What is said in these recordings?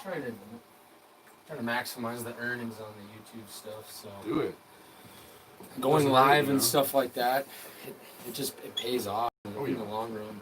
Trying to maximize the earnings on the YouTube stuff. So do it. Going live and stuff like that, it pays off in the long run.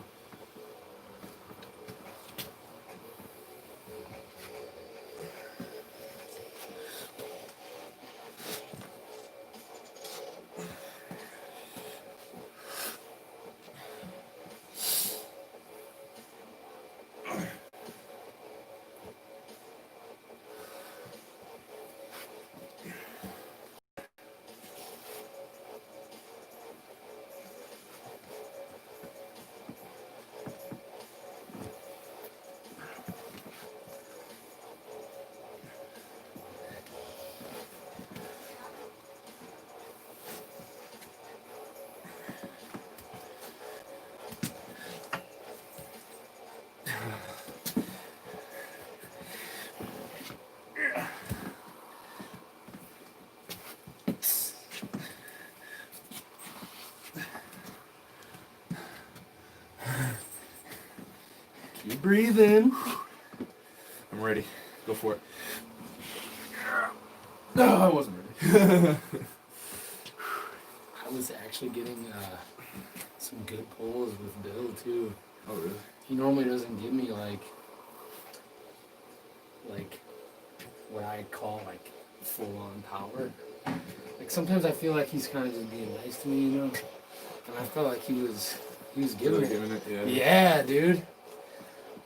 Keep breathing. I'm ready. Go for it. No, I wasn't ready. I was actually getting some good pulls with Bill too. Oh really? He normally doesn't give me like what I call like full on power. Like sometimes I feel like he's kind of just being nice to me, you know. And I felt like he was giving it. Yeah. Yeah, dude.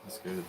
That's good.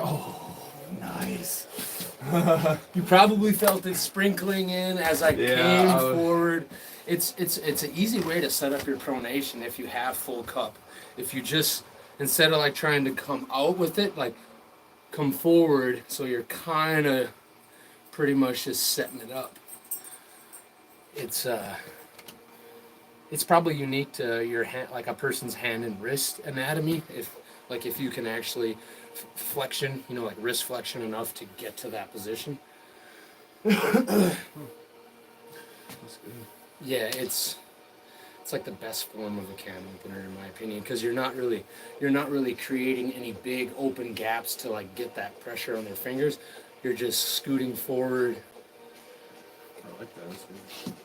Oh, nice. You probably felt it sprinkling in as I came forward. It's an easy way to set up your pronation if you have full cup. If you just, instead of like trying to come out with it, like come forward, so you're kind of pretty much just setting it up. It's probably unique to your hand, like a person's hand and wrist anatomy. If you can actually flexion, like wrist flexion enough to get to that position. That's good. Yeah, it's like the best form of a can opener in my opinion, because you're not really creating any big open gaps to like get that pressure on their fingers. You're just scooting forward. I like that. That's good.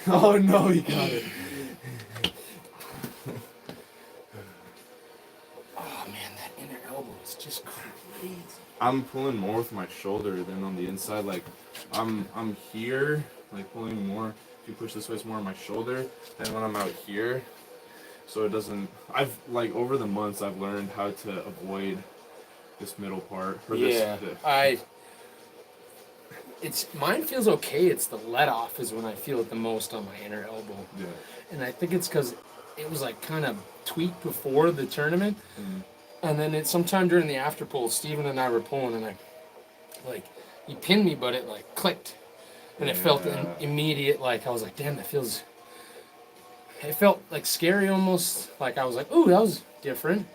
Oh no, you got it. Oh man, that inner elbow is just crazy. I'm pulling more with my shoulder than on the inside. Like I'm here, like pulling more. If you push this way, it's more on my shoulder than when I'm out here. So it doesn't. I've like over the months I've learned how to avoid this middle part. Or mine feels okay. It's the let off is when I feel it the most on my inner elbow. Yeah. And I think it's because it was like kind of tweaked before the tournament. Mm-hmm. And then sometime during the after pull, Steven and I were pulling, and he pinned me, but it like clicked. And it felt immediate, like I was like, damn, that feels it felt like scary almost. Like I was like, ooh, that was different.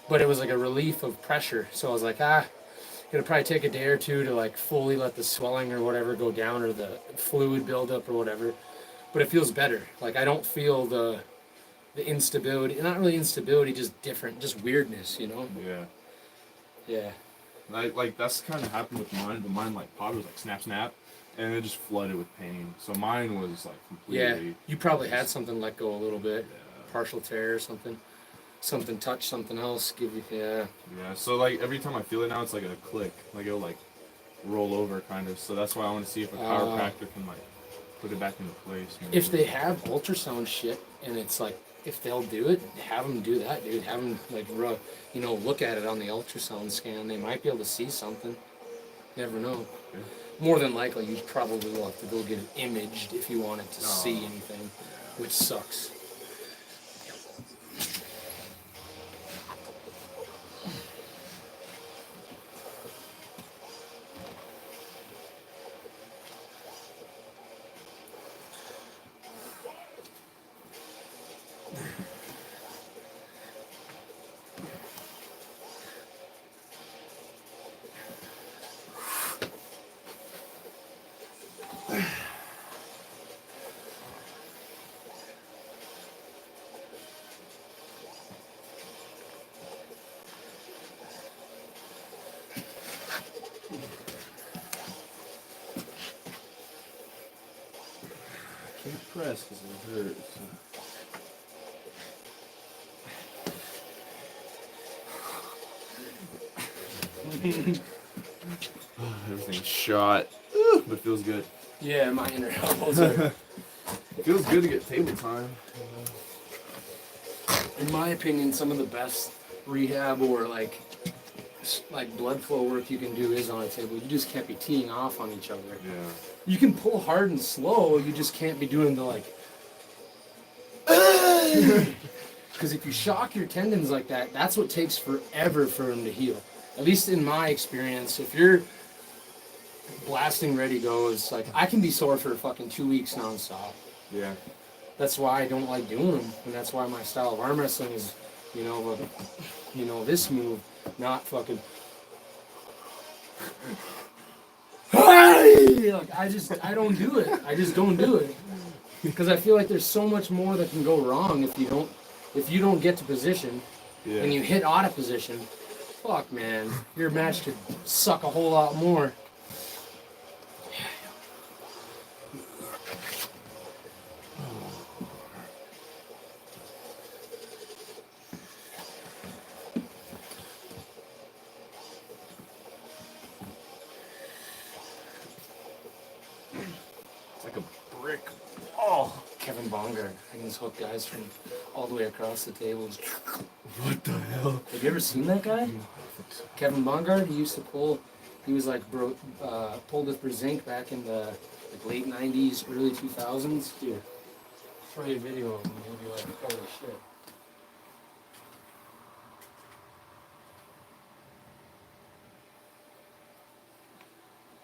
But it was like a relief of pressure. So I was like, it'll probably take a day or two to like fully let the swelling or whatever go down or the fluid build up or whatever. But it feels better. Like I don't feel the instability. Not really instability, just different, just weirdness, you know? Yeah. Yeah. Like that's kind of happened with mine, but mine like popped, was like snap, and it just flooded with pain. So mine was like completely. Yeah. You probably had something let go a little bit, Yeah. partial tear or something. Something touch something else, give you, yeah. Yeah, so like every time I feel it now, it's like a click, like it'll like roll over kind of. So that's why I want to see if a chiropractor can like put it back into place. Maybe. If they have ultrasound shit and it's like, if they'll do it, have them do that, dude. Have them like, look at it on the ultrasound scan. They might be able to see something. Never know. Yeah. More than likely, you probably will have to go get it imaged if you wanted to see anything, which sucks. Can't press because it hurts. Everything's shot, but it feels good. Yeah, my inner elbows are. It feels good to get table time. In my opinion, some of the best rehab or like blood flow work you can do is on a table. You just can't be teeing off on each other. Yeah. You can pull hard and slow. You just can't be doing the like. Because if you shock your tendons like that, that's what takes forever for them to heal. At least in my experience, if you're blasting ready goes, like I can be sore for fucking 2 weeks nonstop. Yeah. That's why I don't like doing them, and that's why my style of arm wrestling is, this move, not fucking. Like I don't do it. I just don't do it because I feel like there's so much more that can go wrong if you don't get to position, and you hit out of position. Fuck, man, your match could suck a whole lot more. It's like a brick. Oh, Kevin Bongard. I can just hook guys from all the way across the table. What the hell? Have you ever seen that guy? Kevin Bongard, he used to pull, he was like pulled with Brzinc back in the late 90s, early 2000s. Here, show you a video of him, you'll be like, holy shit.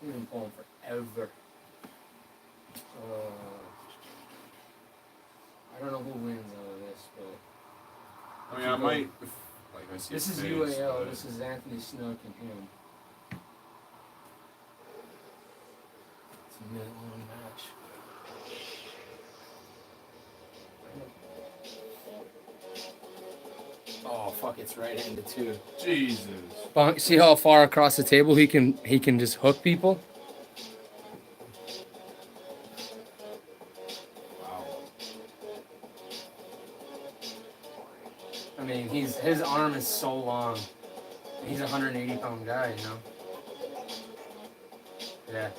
He's been pulling forever. I don't know who wins out of this, but... I mean, I might... Like, I see this is face, UAL, but... this is Anthony Snook and him. It's a minute-long match. Oh fuck! It's right-handed too. Jesus. See how far across the table he can just hook people. Wow. I mean, his arm is so long. He's a 180-pound guy, you know. Yeah,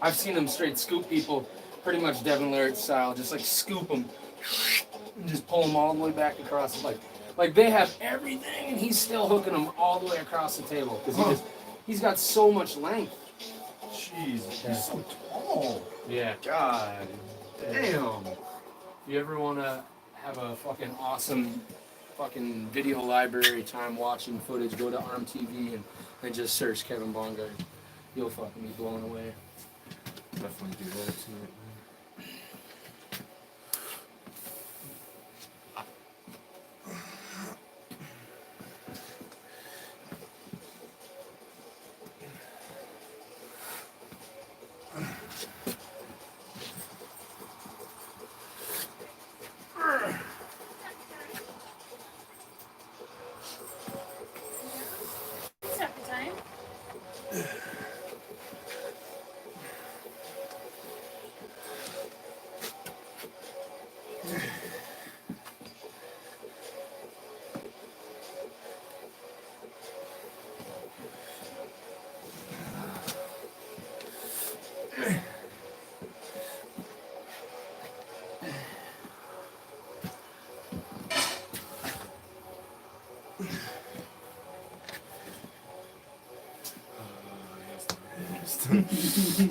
I've seen him straight scoop people, pretty much Devin Larratt style, just like scoop them, and just pull them all the way back across. Like they have everything, and he's still hooking them all the way across the table because he's got so much length. Jeez, Yeah. he's so tall. Yeah. God damn. If you ever want to have a fucking awesome fucking video library time watching footage, go to ArmTV and just search Kevin Bongard. You'll fucking be blown away. Definitely do that tonight.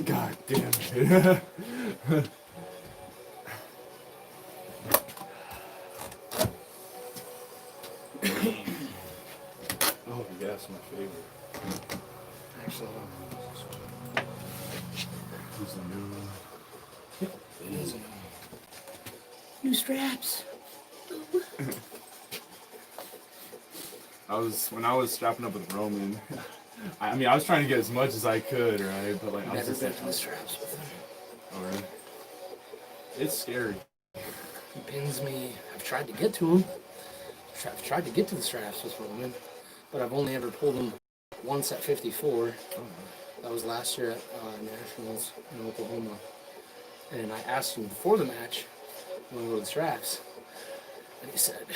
God damn it. Oh, yes, my favorite. Actually, Who's the new one? it is new straps. When I was strapping up with Roman, I mean, I was trying to get as much as I could, right? But like, I was Never just been like, to the straps with him. oh, really? It's scary. He pins me. I've tried to get to him. I've tried to get to the straps with Roman, but I've only ever pulled them once at 54. That was last year at Nationals in Oklahoma. And I asked him before the match, "You want to go to the straps?" And he said,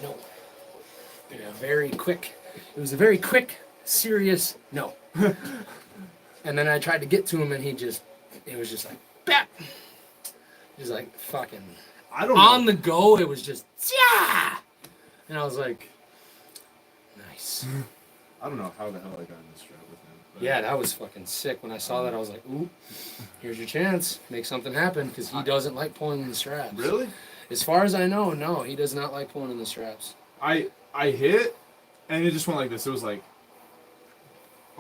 "No." Yeah, very quick. It was a very quick, serious no. And then I tried to get to him, and it was just like, BAP! He was like, fucking, I don't on know. the go, it was just, yeah! And I was like, nice. I don't know how the hell I got in this strap with him. But Yeah, that was fucking sick. When I saw that, I was like, ooh, here's your chance. Make something happen, because he doesn't like pulling in the straps. Really? As far as I know, no, he does not like pulling in the straps. I hit, and it just went like this. It was like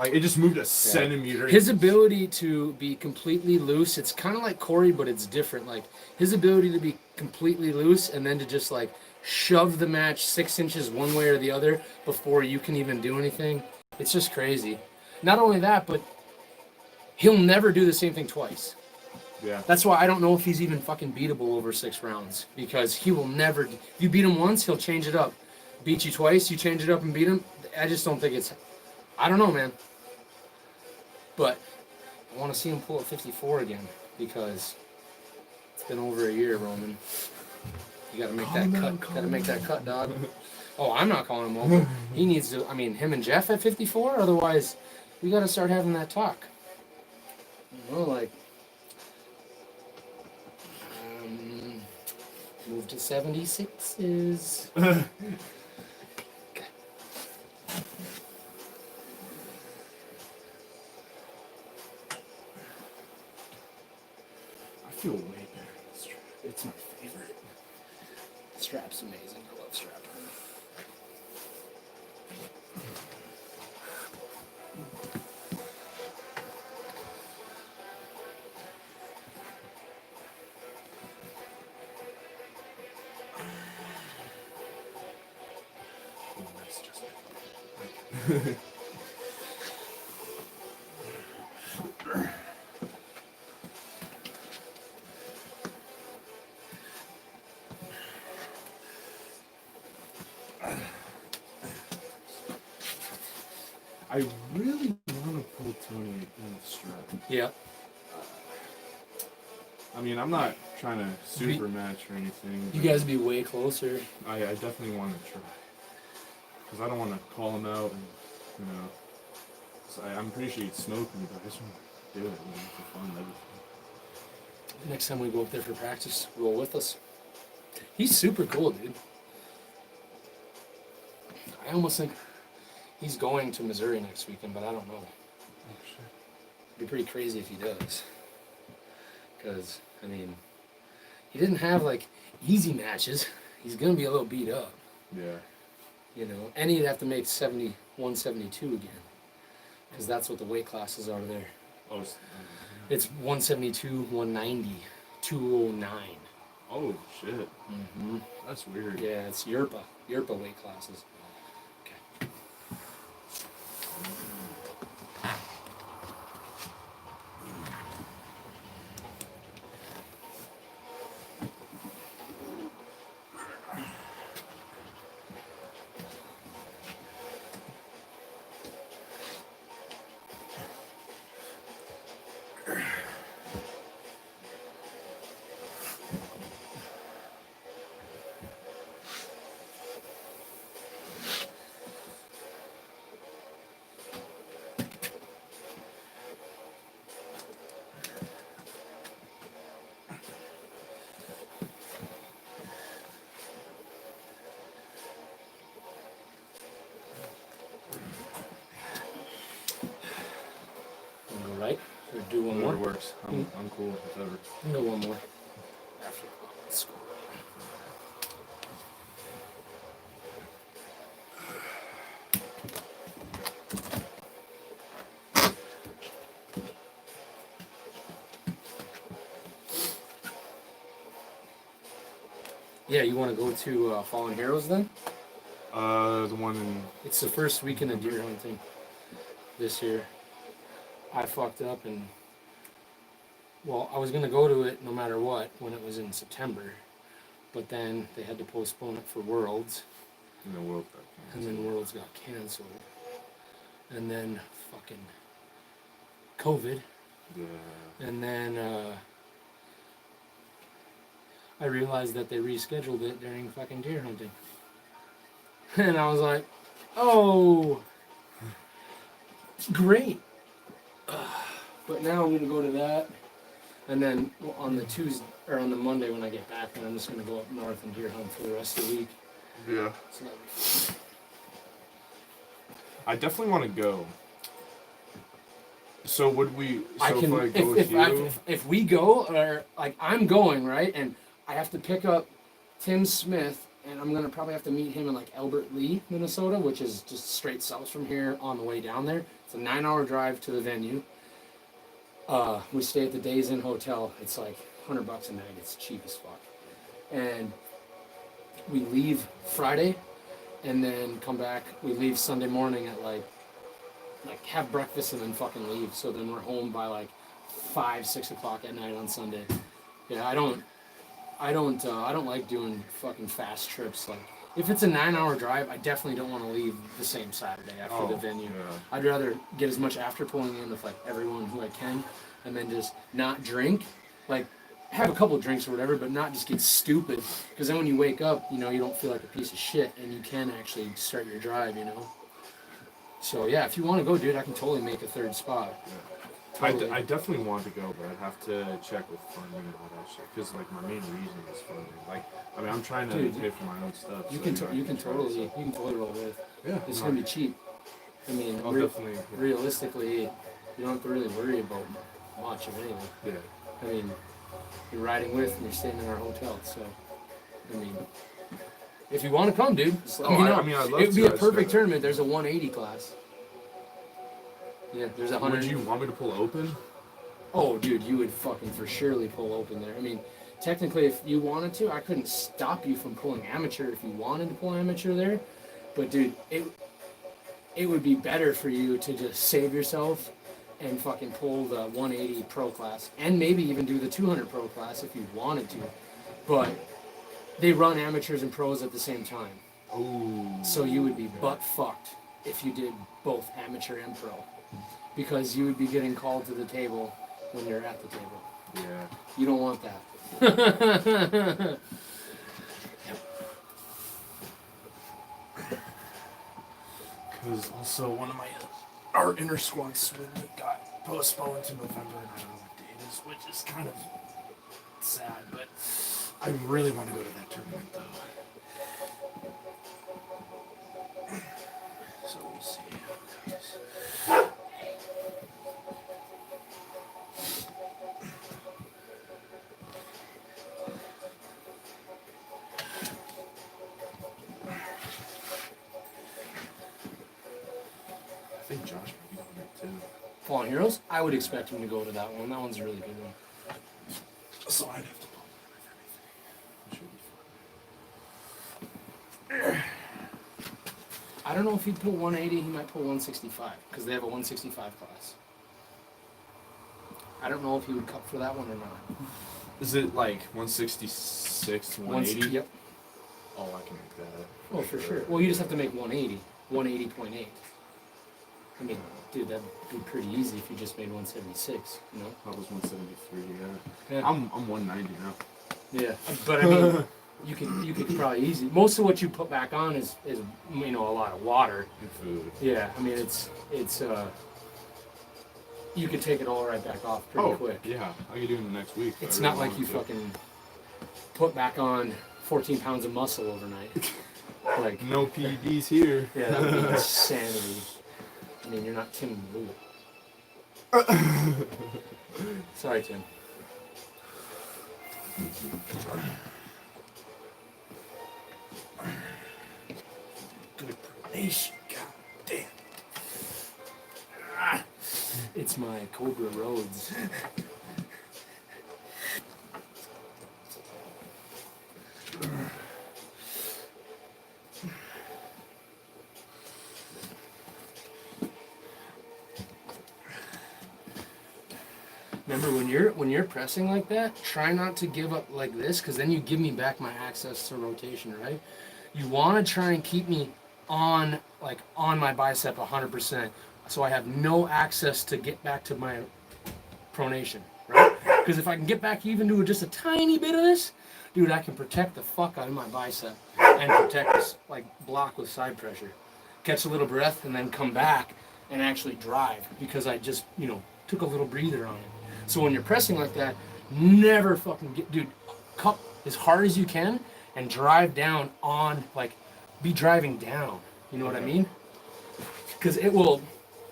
it just moved a centimeter. His ability to be completely loose, it's kind of like Corey, but it's different. Like, his ability to be completely loose and then to just, like, shove the match 6 inches one way or the other before you can even do anything, it's just crazy. Not only that, but he'll never do the same thing twice. Yeah. That's why I don't know if he's even fucking beatable over 6 rounds, because he will never. If you beat him once, he'll change it up. Beat you twice, you change it up and beat him. I just don't think it's. I don't know, man. But I want to see him pull at 54 again, because it's been over a year, Roman. You got to make that cut. Got to make that cut, dog. Oh, I'm not calling him over. He needs to. I mean, him and Jeff at 54. Otherwise, we got to start having that talk. You know, like. Move to 76s. Okay. I feel way better in this strap. It's my favorite. Strap's amazing. I love strap. Oh, nice, just I really want to pull Tony in the strap. Yeah. I mean, I'm not trying to super match or anything. You guys be way closer. I definitely want to try. Because I don't want to call him out and, you know. So I'm pretty sure he'd smoke me, but I just want to do it, you know, for fun and everything. Next time we go up there for practice, roll with us. He's super cool, dude. I almost think he's going to Missouri next weekend, but I don't know. Oh, shit. It'd be pretty crazy if he does. Because, I mean, he didn't have, like, easy matches. He's going to be a little beat up. Yeah. You know, and he'd have to make 71, 72 again. Because that's what the weight classes are there. Oh, It's 172, 190, 209. oh shit. Mm-hmm. That's weird. Yeah, it's Yerpa weight classes. Okay. do one more? Whatever works. I'm cool, whatever. I'll go one more. After school. Yeah, you want to go to Fallen Heroes then? The one in... It's the first weekend of deer hunting this year. I fucked up and... Well, I was going to go to it no matter what when it was in September. But then they had to postpone it for Worlds. And then Worlds got canceled. And then Worlds got canceled. And then fucking COVID. Yeah. And then I realized that they rescheduled it during fucking deer hunting. And I was like, oh, great. But now I'm going to go to that. And then on the Tuesday, or on the Monday when I get back, then I'm just going to go up north and deer hunt for the rest of the week. Yeah. So that'll be fun. I definitely want to go. So would we? So I can, if I go with you, if we go, or like I'm going, right, and I have to pick up Tim Smith, and I'm gonna probably have to meet him in like Albert Lee, Minnesota, which is just straight south from here on the way down there. It's a 9-hour drive to the venue. We stay at the Days Inn Hotel. It's like $100 a night. It's cheap as fuck. And we leave Friday, and then come back. We leave Sunday morning at like have breakfast and then fucking leave. So then we're home by like 5-6 o'clock at night on Sunday. Yeah, I don't like doing fucking fast trips. Like if it's a 9-hour drive, I definitely don't want to leave the same Saturday after the venue. Yeah. I'd rather get as much after pulling in with like everyone who I can, and then just not drink. Like have a couple of drinks or whatever, but not just get stupid. Because then when you wake up, you know, you don't feel like a piece of shit, and you can actually start your drive, you know. So yeah, if you want to go, dude, I can totally make a third spot. Yeah. Totally. I definitely want to go, but I'd have to check with funding and all that shit. Because like my main reason is funding. Like, I mean, I'm trying to pay for my own stuff. You so, can I you can totally roll with. Yeah. It's gonna be cheap. I mean, I'll definitely. realistically, you don't have to really worry about much of anything. Yeah. I mean, you're riding with and you're staying in our hotel, so I mean, if you want to come, dude, just let me know. I mean, I'd love It'd be to. a perfect tournament. There's a 180 class. Yeah, there's a 100. Would you want me to pull open? Oh, dude, you would fucking for surely pull open there. I mean, technically, if you wanted to, I couldn't stop you from pulling amateur if you wanted to pull amateur there. But, dude, it would be better for you to just save yourself and fucking pull the 180 pro class. And maybe even do the 200 pro class if you wanted to. But they run amateurs and pros at the same time. Oh. So you would be butt fucked if you did both amateur and pro. Because you would be getting called to the table when you're at the table. Yeah. You don't want that. Because also one of my our inner squad swim got postponed to November, and I don't know what date it is, which is kind of sad. But I really want to go to that tournament though. So we'll see how it goes. I think Josh might be going there too. Fallen Heroes? I would expect him to go to that one. That one's a really good one. So I'd have to pull with everything. It should be fun. I don't know if he'd pull 180. He might pull 165 because they have a 165 class. I don't know if he would cut for that one or not. Is it like 166 to 180? Yep. Oh, I can make that. Oh, for sure. Well, you just have to make 180. 180.8. I mean, dude, that'd be pretty easy if you just made 176, you know? That was 173, Yeah. I'm 190 now. Yeah, but I mean, you could probably easy. Most of what you put back on is you know, a lot of water. And food. Yeah, I mean it's you could take it all right back off pretty quick. Yeah, I could do it in the next week. It's not like you fucking put back on 14 pounds of muscle overnight. Like no PEDs here. Yeah, that would be insanity. I mean, you're not Tim Lou. Sorry, Tim. Good pronation. God damn. It's my Cobra Rhodes. Remember, when you're pressing like that, try not to give up like this, because then you give me back my access to rotation, right? You want to try and keep me on my bicep 100%, so I have no access to get back to my pronation, right? Because if I can get back even to just a tiny bit of this, dude, I can protect the fuck out of my bicep and protect this, like, block with side pressure. Catch a little breath and then come back and actually drive, because I just, took a little breather on it. So when you're pressing like that, never fucking dude, cup as hard as you can and drive down on, like, be driving down. You know what I mean? Because it will,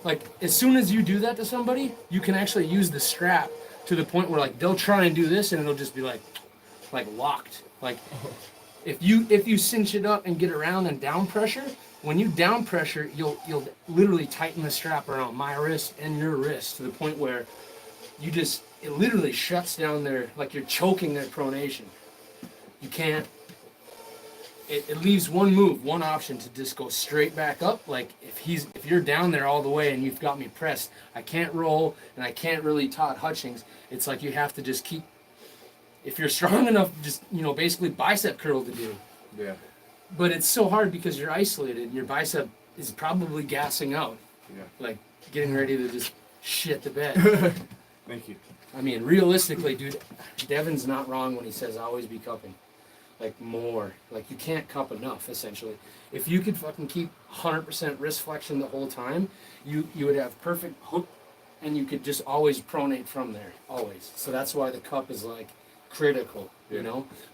like, as soon as you do that to somebody, you can actually use the strap to the point where, like, they'll try and do this and it'll just be like locked. Like, if you cinch it up and get around and down pressure, when you down pressure, you'll literally tighten the strap around my wrist and your wrist to the point where it literally shuts down like you're choking their pronation. You can't, it leaves one move, one option to just go straight back up. Like, if you're down there all the way and you've got me pressed, I can't roll and I can't really Todd Hutchings. It's like you have to just keep, if you're strong enough, just, basically bicep curl to do. Yeah. But it's so hard because you're isolated and your bicep is probably gassing out. Yeah. Like, getting ready to just shit the bed. Thank you. I mean, realistically, dude, Devin's not wrong when he says always be cupping. Like, more. Like, you can't cup enough, essentially. If you could fucking keep 100% wrist flexion the whole time, you would have perfect hook, and you could just always pronate from there, always. So that's why the cup is, like, critical,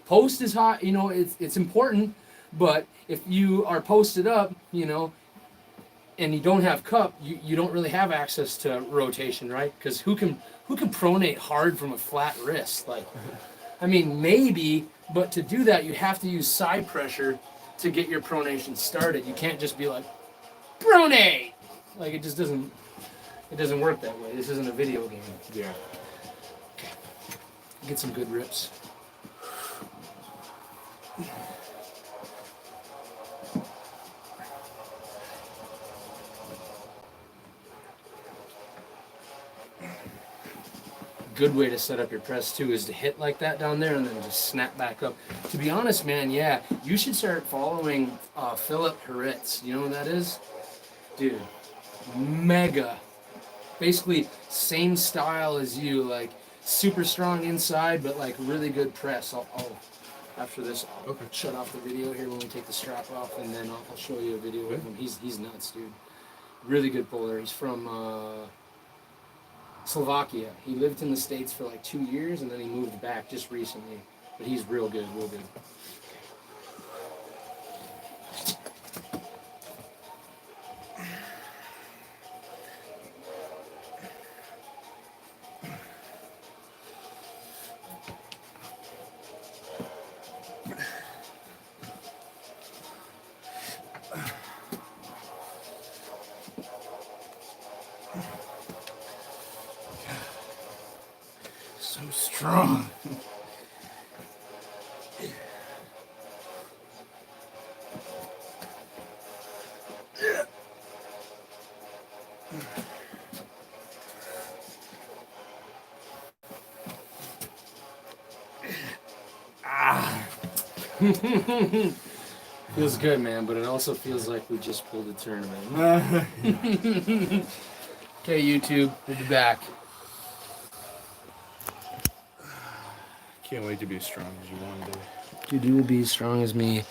Post is hot, it's important, but if you are posted up, and you don't have cup, you don't really have access to rotation, right? Because who can pronate hard from a flat wrist? Like, I mean, maybe, but to do that, you have to use side pressure to get your pronation started. You can't just be like, pronate! Like, it just doesn't work that way. This isn't a video game. Yeah. Okay. Get some good rips. Good way to set up your press too is to hit like that down there and then just snap back up. To be honest, man, yeah, you should start following Philip Heritz. You know who that is? Dude, mega. Basically, same style as you, like super strong inside, but like really good press. I'll after this, I'll shut off the video here when we take the strap off, and then I'll show you a video of him. He's nuts, dude. Really good puller. He's from Slovakia. He lived in the States for like 2 years, and then he moved back just recently. But he's real good, real good. So strong. Feels good, man, but it also feels like we just pulled a tournament. Okay, YouTube, we'll be back. Can't wait to be as strong as you want to be. Dude, you will be as strong as me.